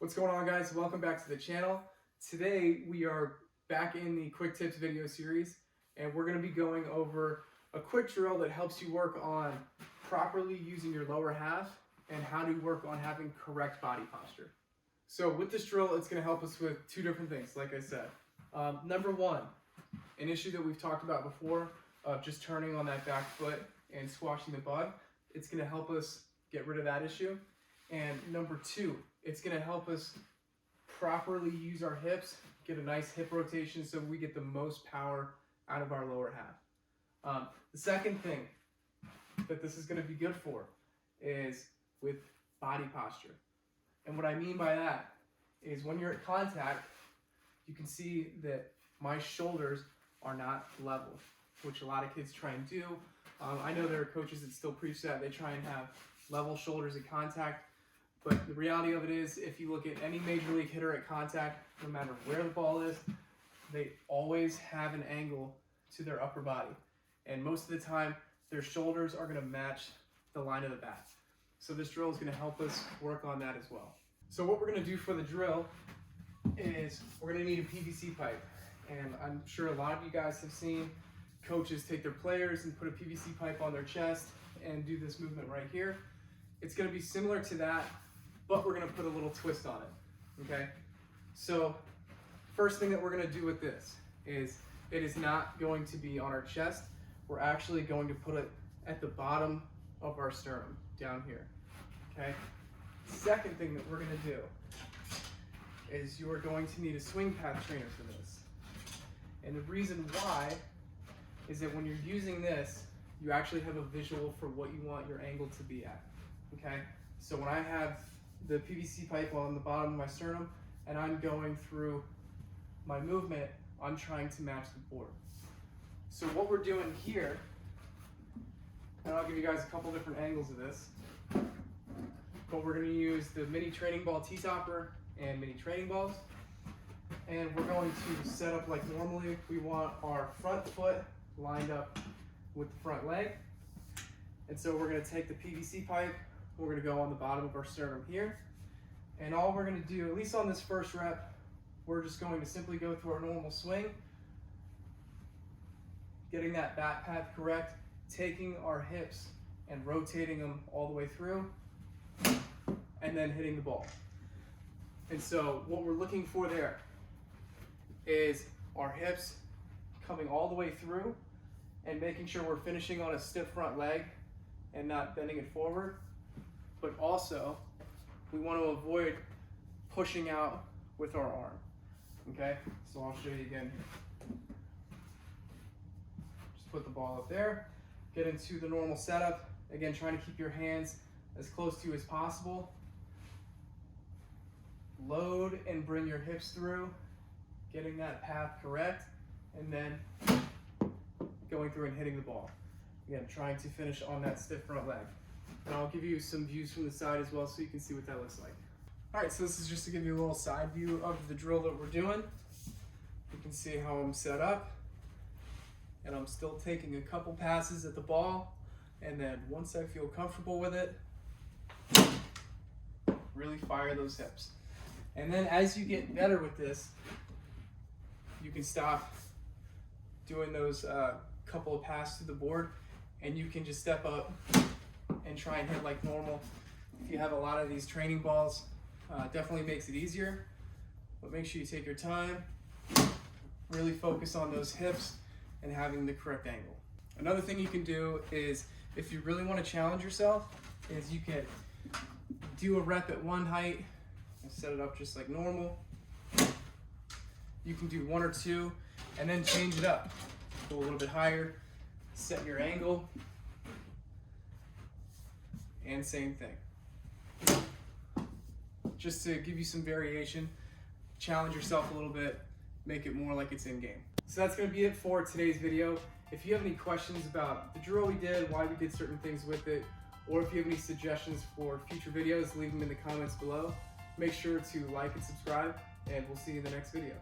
What's going on, guys? Welcome back to the channel. Today we are back in the quick tips video series, and we're going to be going over a quick drill that helps you work on properly using your lower half and how to work on having correct body posture. So with this drill, it's going to help us with two different things, like I said. Number one, an issue that we've talked about before of just turning on that back foot and squashing the bug. It's going to help us get rid of that issue. And number two, it's going to help us properly use our hips, get a nice hip rotation so we get the most power out of our lower half. The second thing that this is going to be good for is with body posture. And what I mean by that is when you're at contact, you can see that my shoulders are not level, which a lot of kids try and do. I know there are coaches that still preach that. They try and have level shoulders at contact. But the reality of it is, if you look at any major league hitter at contact, no matter where the ball is, they always have an angle to their upper body. And most of the time, their shoulders are going to match the line of the bat. So this drill is going to help us work on that as well. So what we're going to do for the drill is we're going to need a PVC pipe. And I'm sure a lot of you guys have seen coaches take their players and put a PVC pipe on their chest and do this movement right here. It's going to be similar to that, but we're going to put a little twist on it, okay? So first thing that we're going to do with this is it is not going to be on our chest. We're actually going to put it at the bottom of our sternum, down here, okay? Second thing that we're going to do is you are going to need a swing path trainer for this. And the reason why is that when you're using this, you actually have a visual for what you want your angle to be at, okay? So when I have the PVC pipe on the bottom of my sternum and I'm going through my movement, I'm trying to match the board. So what we're doing here, and I'll give you guys a couple different angles of this, but we're going to use the mini training ball T-topper and mini training balls, and we're going to set up like normally. We want our front foot lined up with the front leg, and so we're going to take the PVC pipe. We're going to go on the bottom of our sternum here, and all we're going to do, at least on this first rep, we're just going to simply go through our normal swing, getting that bat path correct, taking our hips and rotating them all the way through, and then hitting the ball. And so what we're looking for there is our hips coming all the way through and making sure we're finishing on a stiff front leg and not bending it forward. But also, we want to avoid pushing out with our arm, okay? So I'll show you again here. Just put the ball up there, get into the normal setup. Again, trying to keep your hands as close to you as possible. Load and bring your hips through, getting that path correct, and then going through and hitting the ball. Again, trying to finish on that stiff front leg. And I'll give you some views from the side as well so you can see what that looks like. All right, so this is just to give you a little side view of the drill that we're doing. You can see how I'm set up. And I'm still taking a couple passes at the ball. And then once I feel comfortable with it, really fire those hips. And then as you get better with this, you can stop doing those couple of passes to the board, and you can just step up and try and hit like normal. If you have a lot of these training balls, definitely makes it easier, but make sure you take your time, really focus on those hips and having the correct angle. Another thing you can do is, if you really want to challenge yourself, is you can do a rep at one height and set it up just like normal. You can do one or two and then change it up. Go a little bit higher, set your angle, and same thing. Just to give you some variation, challenge yourself a little bit, make it more like it's in game. So that's going to be it for today's video. If you have any questions about the drill we did, why we did certain things with it, or if you have any suggestions for future videos, leave them in the comments below. Make sure to like and subscribe, and we'll see you in the next video.